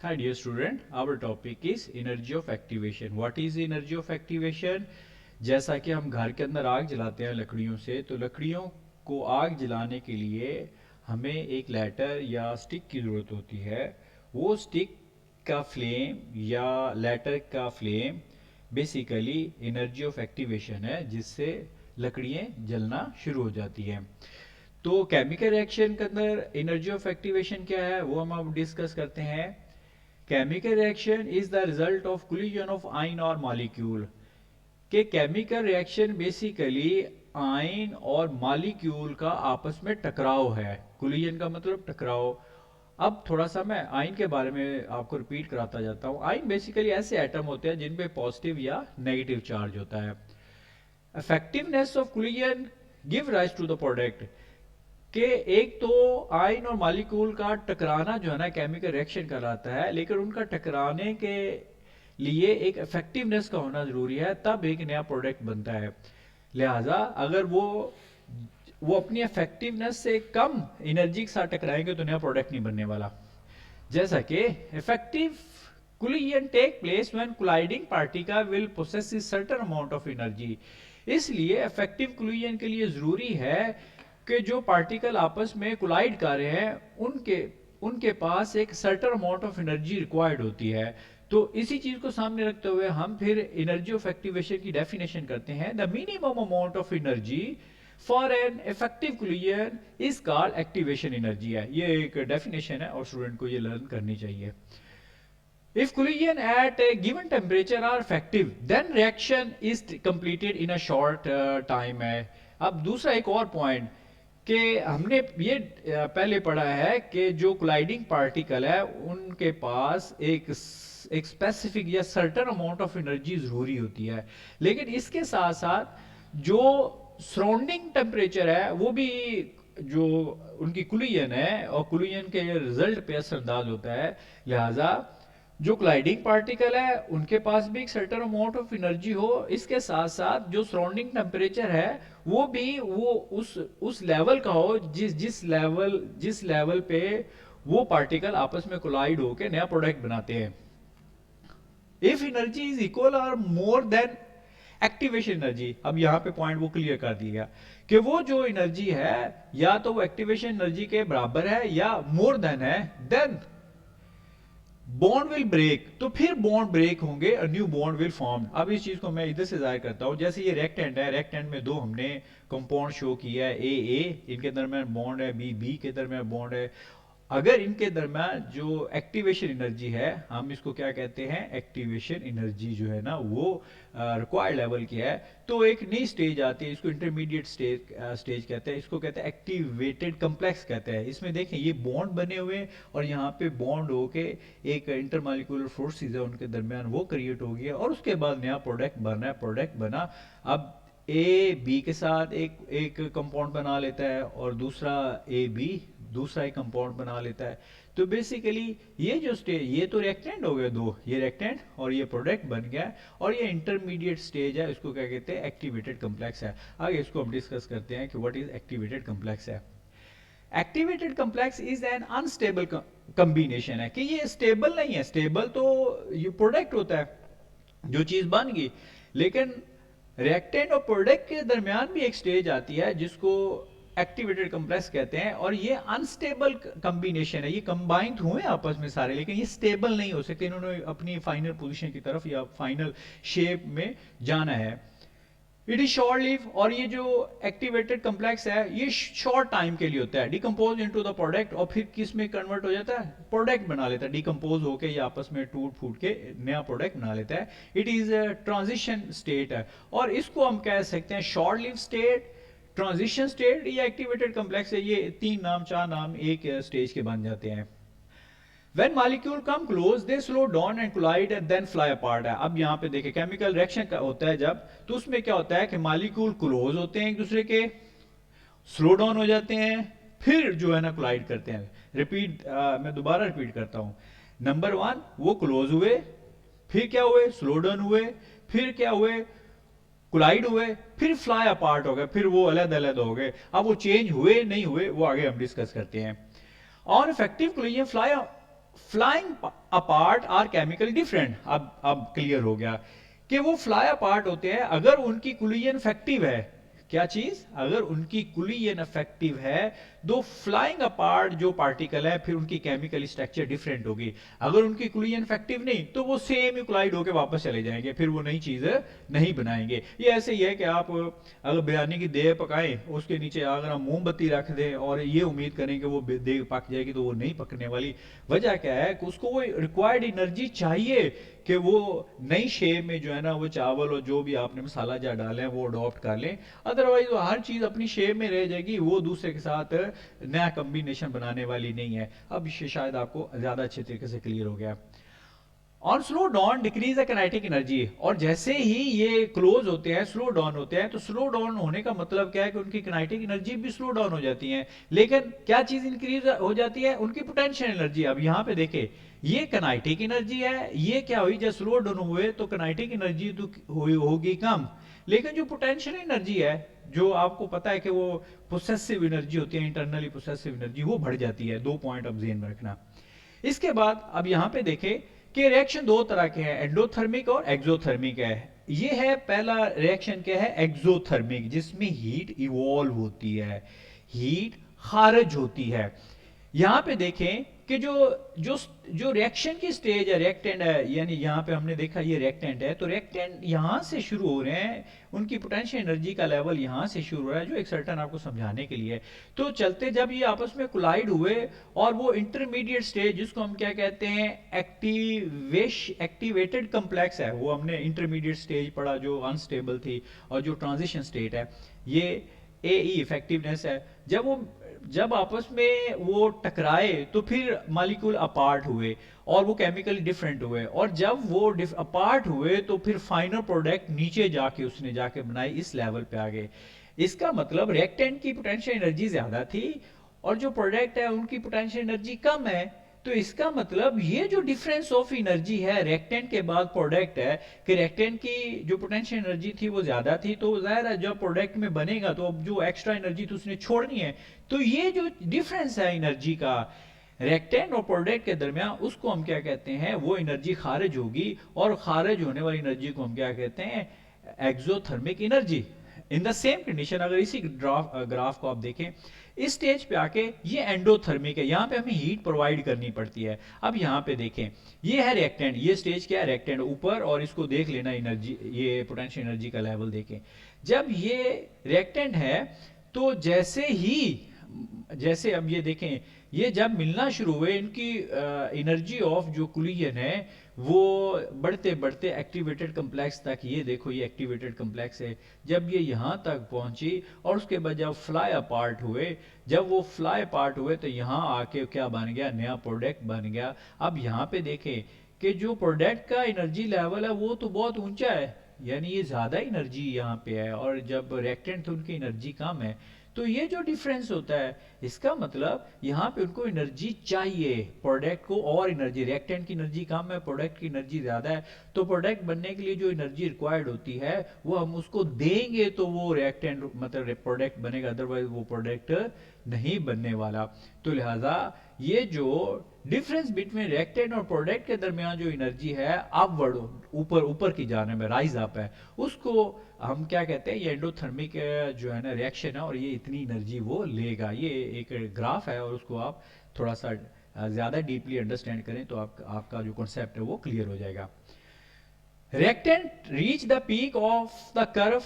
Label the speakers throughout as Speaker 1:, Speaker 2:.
Speaker 1: Hi dear student, our topic is energy of activation. What is energy of activation? जैसा कि हम घर के अंदर आग जलाते हैं लकड़ियों से, तो लकड़ियों को आग जलाने के लिए हमें एक लाइटर या स्टिक की ज़रूरत होती है। वो स्टिक का फ्लेम या लाइटर का flame basically energy of activation है, जिससे लकड़ियाँ जलना शुरू हो जाती हैं। तो केमिकल रिएक्शन के अंदर एनर्जी ऑफ एक्टिवेशन क्या है वो हम अब डिस्कस करते हैं। Chemical reaction is the result of collision of ion और मॉलिक्यूल। के केमिकल रिएक्शन बेसिकली आयन और मॉलिक्यूल का आपस में टकराव है। कोलिजन का मतलब टकराव। अब थोड़ा सा मैं आयन के बारे में आपको रिपीट कराता जाता हूँ। आयन बेसिकली ऐसे एटम होते हैं जिन पे पॉजिटिव या नेगेटिव चार्ज होता है। Effectiveness of collision give rise to the product. कि एक तो आयन और मॉलिक्यूल का टकराना जो है ना केमिकल रिएक्शन कहलाता है, लेकिन उनका टकराने के लिए एक इफेक्टिवनेस का होना जरूरी है, तब एक नया प्रोडक्ट बनता है। लिहाजा अगर वो अपनी इफेक्टिवनेस से कम एनर्जी के साथ टकराएंगे तो नया प्रोडक्ट नहीं बनने वाला। जैसा कि effective collision take place when colliding particle will possess a certain amount of energy। इसलिए इफेक्टिव collision के लिए जरूरी है कि जो पार्टिकल आपस में कोलाइड कर रहे हैं उनके पास एक certain amount of energy required होती है। तो इसी चीज को सामने रखते हुए हम फिर एनर्जी ऑफ एक्टिवेशन की डेफिनेशन करते हैं। The minimum amount of energy for an effective collision is called activation energy है। ये एक डेफिनेशन है और स्टूडेंट को ये लर्न करनी चाहिए। If collision at a given temperature are effective, then reaction is completed in a short time है। अब दूसरा एक और पॉइंट कि हमने ये पहले पढ़ा है कि जो कोलाइडिंग पार्टिकल है उनके पास एक स्पेसिफिक या सर्टेन अमाउंट ऑफ एनर्जी जरूरी होती है, लेकिन इसके साथ साथ जो सराउंडिंग टेम्परेचर है वो भी जो उनकी कोलिजन है और कोलिजन के रिजल्ट पे असरअंदाज होता है। लिहाजा जो क्लाइडिंग पार्टिकल है उनके पास भी एक सर्टेन अमाउंट ऑफ एनर्जी हो, इसके साथ साथ जो सराउंडिंग टेम्परेचर है वो भी वो उस लेवल का हो जिस लेवल पे वो पार्टिकल आपस में कोलाइड होकर नया प्रोडक्ट बनाते हैं। इफ एनर्जी इज इक्वल और मोर देन एक्टिवेशन एनर्जी, अब यहां पे पॉइंट वो क्लियर कर दिया कि वो जो एनर्जी है या तो वो एक्टिवेशन एनर्जी के बराबर है या मोर देन है, देन बॉन्ड विल ब्रेक। तो फिर बॉन्ड ब्रेक होंगे, न्यू बॉन्ड विल फॉर्म। अब इस चीज को मैं इधर से जाहिर करता हूं। जैसे ये रेक्टेंट है, रेक्टेंट में दो हमने कंपाउंड शो किया है, ए इनके दरमियान बॉन्ड है, बी के दरमियान बॉन्ड है। अगर इनके दरमियान जो एक्टिवेशन एनर्जी है हम इसको क्या कहते हैं, एक्टिवेशन एनर्जी जो है ना वो रिक्वायर्ड लेवल की है, तो एक नई स्टेज आती है, इसको इंटरमीडिएट स्टेज कहते हैं, इसको कहते हैं एक्टिवेटेड कम्प्लेक्स कहते हैं। इसमें देखें ये बॉन्ड बने हुए और यहाँ पे बॉन्ड होके एक इंटरमॉलिक्यूलर फोर्सेस है उनके दरमियान वो क्रिएट हो गया और उसके बाद नया प्रोडक्ट बना है, प्रोडक्ट बना। अब ए बी के साथ एक कंपाउंड बना लेता है और दूसरा ए बी दूसरा एक कंपाउंड बना लेता है। तो बेसिकली ये जो स्टेज, ये तो रिएक्टेंट हो गए दो, ये रिएक्टेंट और ये प्रोडक्ट बन गया और ये इंटरमीडिएट स्टेज है, इसको क्या कहते हैं, एक्टिवेटेड कम्प्लेक्स है। आगे इसको हम डिस्कस करते हैं कि व्हाट इज एक्टिवेटेड कम्प्लेक्स है। Activated complex is an unstable combination है कि ये स्टेबल नहीं है। स्टेबल तो ये प्रोडक्ट होता है जो चीज बन गई, लेकिन रिएक्टेंट और प्रोडक्ट के दरमियान भी एक स्टेज आती है जिसको एक्टिवेटेड कम्प्लेक्स कहते हैं और ये अनस्टेबल कॉम्बिनेशन है। ये कंबाइंड हुए आपस में सारे, लेकिन ये स्टेबल नहीं हो सकते, इन्होंने अपनी फाइनल पोजीशन की तरफ या फाइनल शेप में जाना है। इट इज शॉर्ट लिव, और ये जो एक्टिवेटेड कम्प्लेक्स है ये शॉर्ट टाइम के लिए होता है। डिकम्पोज इनटू द प्रोडक्ट, और फिर किस में कन्वर्ट हो जाता है, प्रोडक्ट बना लेता है। डिकम्पोज होके ये आपस में टूट फूट के नया प्रोडक्ट बना लेता है। इट इज ट्रांजिशन स्टेट है और इसको हम कह सकते हैं short live state, transition state या एक्टिवेटेड कम्प्लेक्स है। ये तीन नाम चार नाम एक स्टेज के बन जाते हैं। When molecule come close, they slow down and collide and then fly apart है। अब यहाँ पे देखिए केमिकल रिएक्शन का होता है जब, तो उसमें क्या होता है कि मॉलिक्यूल क्लोज होते हैं एक दूसरे के, स्लो डाउन हो जाते हैं, फिर जो है ना कोलाइड करते हैं। मैं दोबारा रिपीट करता हूँ। नंबर वन, वो क्लोज हुए, फिर क्या हुए, स्लो डाउन हुए, फिर क्या हुए, कोलाइड हुए, फिर फ्लाई अपार्ट हो गए, फिर वो अलग अलग हो गए। अब वो चेंज हुए नहीं हुए वो आगे हम डिस्कस करते हैं। On effective collision fly flying apart are chemical different. अब क्लियर हो गया कि वो फ्लाई अपार्ट होते हैं अगर उनकी कोलिजन इफेक्टिव है। क्या चीज? अगर उनकी कोलिजन इफेक्टिव है तो फ्लाइंग अपार्ट जो पार्टिकल है फिर उनकी केमिकल स्ट्रक्चर डिफरेंट होगी। अगर उनकी कोलिजन इफेक्टिव नहीं तो वो सेम ही कोलाइड होकर वापस चले जाएंगे, फिर वो नई चीज नहीं बनाएंगे। ये ऐसे ही है कि आप अगर बिरयानी की देह पकाएं, उसके नीचे अगर हम मोमबत्ती रख दें और ये उम्मीद करें कि वो देह पक जाएगी, तो वो नहीं पकने वाली। वजह क्या है कि उसको वो रिक्वायर्ड एनर्जी चाहिए कि वो नई शेप में जो है ना वो चावल और जो भी आपने मसाला जा डाले हैं वो अडॉप्ट कर लें। अदरवाइज वो हर चीज अपनी शेप में रह जाएगी, वो दूसरे के साथ नया कम्बिनेशन बनाने वाली नहीं है। अब शायद आपको ज्यादा अच्छे तरीके से क्लियर हो गया। और slow down decrease the kinetic energy. और जैसे ही ये क्लोज होते हैं, स्लो डाउन होते हैं, तो स्लो डाउन होने का मतलब क्या है कि उनकी काइनेटिक एनर्जी भी स्लो डाउन हो जाती है। लेकिन क्या चीज इंक्रीज हो जाती है? उनकी पोटेंशियल एनर्जी। अब यहाँ पे देखे, ये काइनेटिक एनर्जी है, ये क्या हुई जब स्लो डाउन हुए तो काइनेटिक एनर्जी तो होगी कम, लेकिन जो पोटेंशियल एनर्जी है, जो आपको पता है कि वो पोसेसिव एनर्जी होती है, इंटरनली पोसेसिव एनर्जी, वो बढ़ जाती है। 2 पॉइंट अब ध्यान में रखना। इसके बाद अब यहां पे देखें कि रिएक्शन दो तरह के हैं, एंडोथर्मिक और एक्सोथर्मिक है। ये है पहला रिएक्शन क्या है? एक्सोथर्मिक, जिसमें हीट इवॉल्व होती है, हीट खारिज होती है। यहां पे देखें कि जो जो जो रिएक्शन की स्टेज है, रिएक्टेंट है, यानी यहां पे हमने देखा ये रिएक्टेंट है, तो रिएक्टेंट यहां से शुरू हो रहे हैं, उनकी पोटेंशियल एनर्जी का लेवल यहां से शुरू हो रहा है, जो एक सर्टन आपको समझाने के लिए। तो चलते जब ये आपस में कोलाइड हुए और वो इंटरमीडिएट स्टेज, जिसको हम क्या कहते हैं, एक्टिवेटेड कम्प्लेक्स है, वो हमने इंटरमीडिएट स्टेज पढ़ा जो अनस्टेबल थी, और जो ट्रांजिशन स्टेट है ये ए इफेक्टिवनेस है। जब आपस में वो टकराए तो फिर मॉलिक्यूल अपार्ट हुए और वो केमिकली डिफरेंट हुए, और जब वो अपार्ट हुए तो फिर फाइनल प्रोडक्ट नीचे जाके उसने जाके बनाई, इस लेवल पे आ गए। इसका मतलब रिएक्टेंट की पोटेंशियल एनर्जी ज्यादा थी और जो प्रोडक्ट है उनकी पोटेंशियल एनर्जी कम है। तो इसका मतलब ये जो डिफरेंस ऑफ एनर्जी है रिएक्टेंट के बाद प्रोडक्ट है, कि रिएक्टेंट की जो पोटेंशियल एनर्जी थी वो ज्यादा थी, तो जाहिर है जब प्रोडक्ट में बनेगा तो अब जो एक्स्ट्रा एनर्जी थी उसने छोड़नी है। तो ये जो डिफरेंस है एनर्जी का रिएक्टेंट और प्रोडक्ट के दरमियान, उसको हम क्या कहते हैं? वो एनर्जी खारिज होगी, और खारिज होने वाली एनर्जी को हम क्या कहते हैं? Exothermic energy. In the same condition अगर इसी ग्राफ को आप देखें, इस स्टेज पे आके ये एंडोथर्मिक है, यहां पे हमें हीट प्रोवाइड करनी पड़ती है। अब यहां पे देखें, ये है रिएक्टेंट, ये स्टेज क्या है? रिएक्टेंट ऊपर, और इसको देख लेना एनर्जी, ये पोटेंशियल एनर्जी का लेवल देखें। जब ये रिएक्टेंट है तो जैसे अब ये देखें, ये जब मिलना शुरू हुए, इनकी एनर्जी ऑफ जो कोलिजन है वो बढ़ते बढ़ते एक्टिवेटेड कम्प्लेक्स तक, ये देखो ये एक्टिवेटेड कम्प्लेक्स है, जब ये यहां तक पहुंची, और उसके बाद जब फ्लाई अपार्ट हुए, जब वो फ्लाई अपार्ट हुए तो यहां आके क्या बन गया? नया प्रोडक्ट बन गया। अब यहां पे देखें कि जो प्रोडक्ट का एनर्जी लेवल है वो तो बहुत ऊंचा है, यानी ये ज्यादा एनर्जी यहाँ पे है, और जब रिएक्टेंट थे उनकी एनर्जी कम है। तो ये जो डिफरेंस होता है, इसका मतलब यहाँ पे उनको एनर्जी चाहिए, प्रोडक्ट को और एनर्जी, रिएक्टेंट की एनर्जी कम है, प्रोडक्ट की एनर्जी ज्यादा है, तो प्रोडक्ट बनने के लिए जो एनर्जी रिक्वायर्ड होती है वो हम उसको देंगे तो वो रिएक्टेंट मतलब प्रोडक्ट बनेगा, अदरवाइज वो प्रोडक्ट नहीं बनने वाला। तो लिहाजा ये जो डिफरेंस बिटवीन रिएक्टेंट और प्रोडक्ट के दरमियान जो एनर्जी है अपवर्ड, ऊपर ऊपर की जाने में राइज अप है, उसको हम क्या कहते हैं? ये एंडोथर्मिक जो है ना रिएक्शन है, और ये इतनी एनर्जी वो लेगा। ये एक ग्राफ है, और उसको आप थोड़ा सा ज्यादा डीपली अंडरस्टैंड करें तो आपका जो कॉन्सेप्ट है वो क्लियर हो जाएगा। Reactant reach the peak of the curve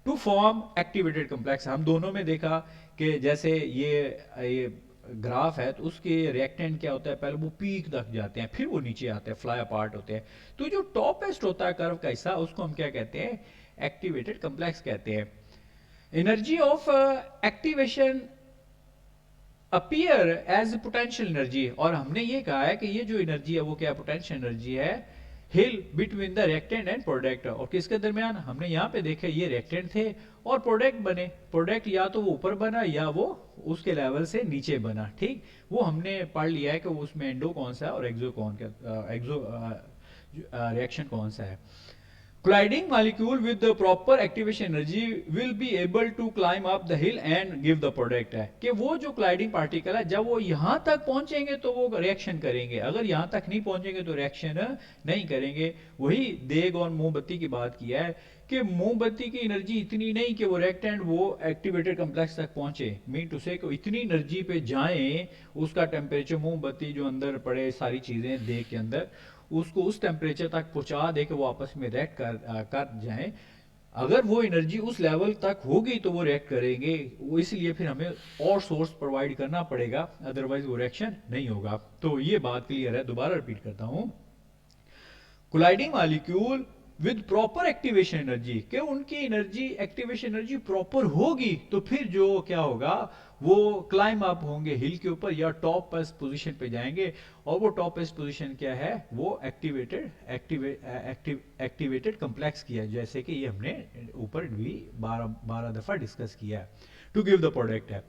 Speaker 1: to form activated complex. हम दोनों में देखा कि जैसे ये ग्राफ है तो उसके रिएक्टेंट क्या होता है? पहले वो पीक तक जाते हैं, फिर वो नीचे आते हैं, फ्लाई अपार्ट होते हैं। तो जो टॉपेस्ट होता है कर्व का हिस्सा, उसको हम क्या कहते हैं? एक्टिवेटेड कम्प्लेक्स कहते हैं। Energy of activation appear as potential energy, और हमने ये कहा है कि ये जो एनर्जी है वो क्या? पोटेंशियल एनर्जी है, hill between the reactant and product. और किसके दरमियान? हमने यहाँ पे देखे ये रिएक्टेंट थे और प्रोडक्ट बने, प्रोडक्ट या तो वो ऊपर बना या वो उसके लेवल से नीचे बना। ठीक, वो हमने पढ़ लिया है कि उसमें एंडो कौन सा है और एक्सो कौन का, एक्सो रिएक्शन कौन सा है। Colliding molecule with the proper activation energy will be able to climb up the hill and give the product है कि वो जो colliding particle है जब वो यहाँ तक पहुंचेंगे तो वो रिएक्शन करेंगे, अगर यहाँ तक नहीं पहुंचेंगे तो रिएक्शन नहीं करेंगे। वही देग और मोमबत्ती की बात किया है कि मोमबत्ती की एनर्जी इतनी नहीं कि वो रिएक्टेंट वो एक्टिवेटेड कॉम्प्लेक्स तक पहुंचे, मीन टू से इतनी एनर्जी पे जाएं उसका टेम्परेचर, मोमबत्ती जो अंदर पड़े सारी चीजें देग के अंदर उसको उस टेम्परेचर तक पहुंचा दे कि वो आपस में रिएक्ट कर जाए। अगर वो एनर्जी उस लेवल तक होगी तो वो रिएक्ट करेंगे, वो इसलिए फिर हमें और सोर्स प्रोवाइड करना पड़ेगा, अदरवाइज वो रिएक्शन नहीं होगा। तो ये बात क्लियर है, दोबारा रिपीट करता हूं। Colliding molecule with proper activation energy, कि उनकी एनर्जी एक्टिवेशन एनर्जी प्रॉपर होगी तो फिर जो क्या होगा वो क्लाइम अप होंगे हिल के ऊपर या टॉप पेस्ट पोजीशन पे जाएंगे। और वो टॉप पेस्ट पोजीशन क्या है, वो एक्टिवेटेड कॉम्प्लेक्स किया, जैसे कि ये हमने ऊपर भी 12 दफा डिस्कस किया है। टू गिव द प्रोडक्ट है,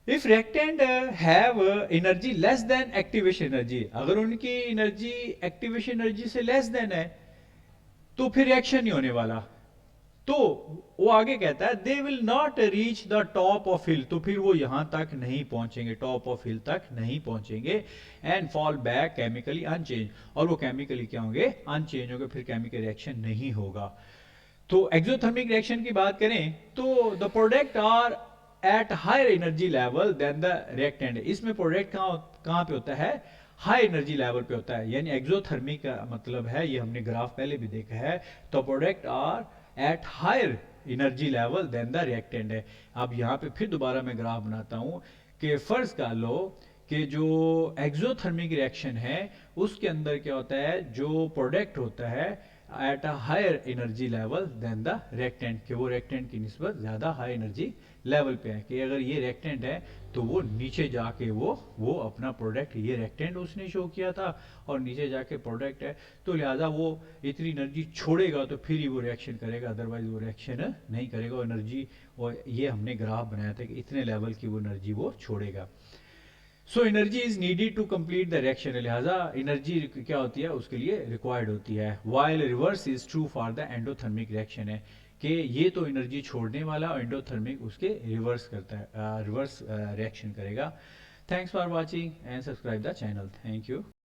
Speaker 1: if reactant have energy less than activation energy, अगर उनकी एनर्जी एक्टिवेशन एनर्जी से लेस देन है तो फिर रिएक्शन नहीं होने वाला। तो वो आगे कहता है they will not reach the top of hill, तो फिर वो यहां तक नहीं पहुंचेंगे, टॉप ऑफ हिल तक नहीं पहुंचेंगे। And fall back chemically unchange, और वो केमिकली क्या होंगे, अनचेंज होंगे, फिर केमिकल रिएक्शन नहीं होगा। तो एक्सोथर्मिक रिएक्शन की बात करें तो the product are at higher energy level than the reactant, इसमें प्रोडक्ट कहां पे होता है, हाई एनर्जी लेवल पे होता है। यानी एक्सोथर्मिक का मतलब है, ये हमने ग्राफ पहले भी देखा है, तो product are at higher energy level than the reactant है। अब यहाँ पे फिर दोबारा मैं ग्राफ बनाता हूँ कि फर्ज कर लो कि जो एक्सोथर्मिक रिएक्शन है उसके अंदर क्या होता है, जो प्रोडक्ट होता है at a higher energy level than the reactant, कि वो रिएक्टेंट की निस्बत ज़्यादा हाई एनर्जी लेवल पे है, कि अगर ये रिएक्टेंट है तो वो नीचे जाके वो अपना प्रोडक्ट, ये रिएक्टेंट उसने शो किया था और नीचे जाके प्रोडक्ट है, तो लिहाजा वो इतनी एनर्जी छोड़ेगा तो फिर ही वो रिएक्शन करेगा, अदरवाइज वो रिएक्शन नहीं करेगा। वो एनर्जी, और ये हमने ग्राफ बनाया था कि इतने लेवल की वो एनर्जी वो छोड़ेगा। So energy is needed to complete the reaction, लिहाजा एनर्जी क्या होती है उसके लिए रिक्वायर्ड होती है। While reverse is true for the endothermic reaction है कि ये तो एनर्जी छोड़ने वाला और एंडोथर्मिक उसके रिवर्स करता है, रिवर्स रिएक्शन करेगा। Thanks for watching and subscribe the channel, thank you.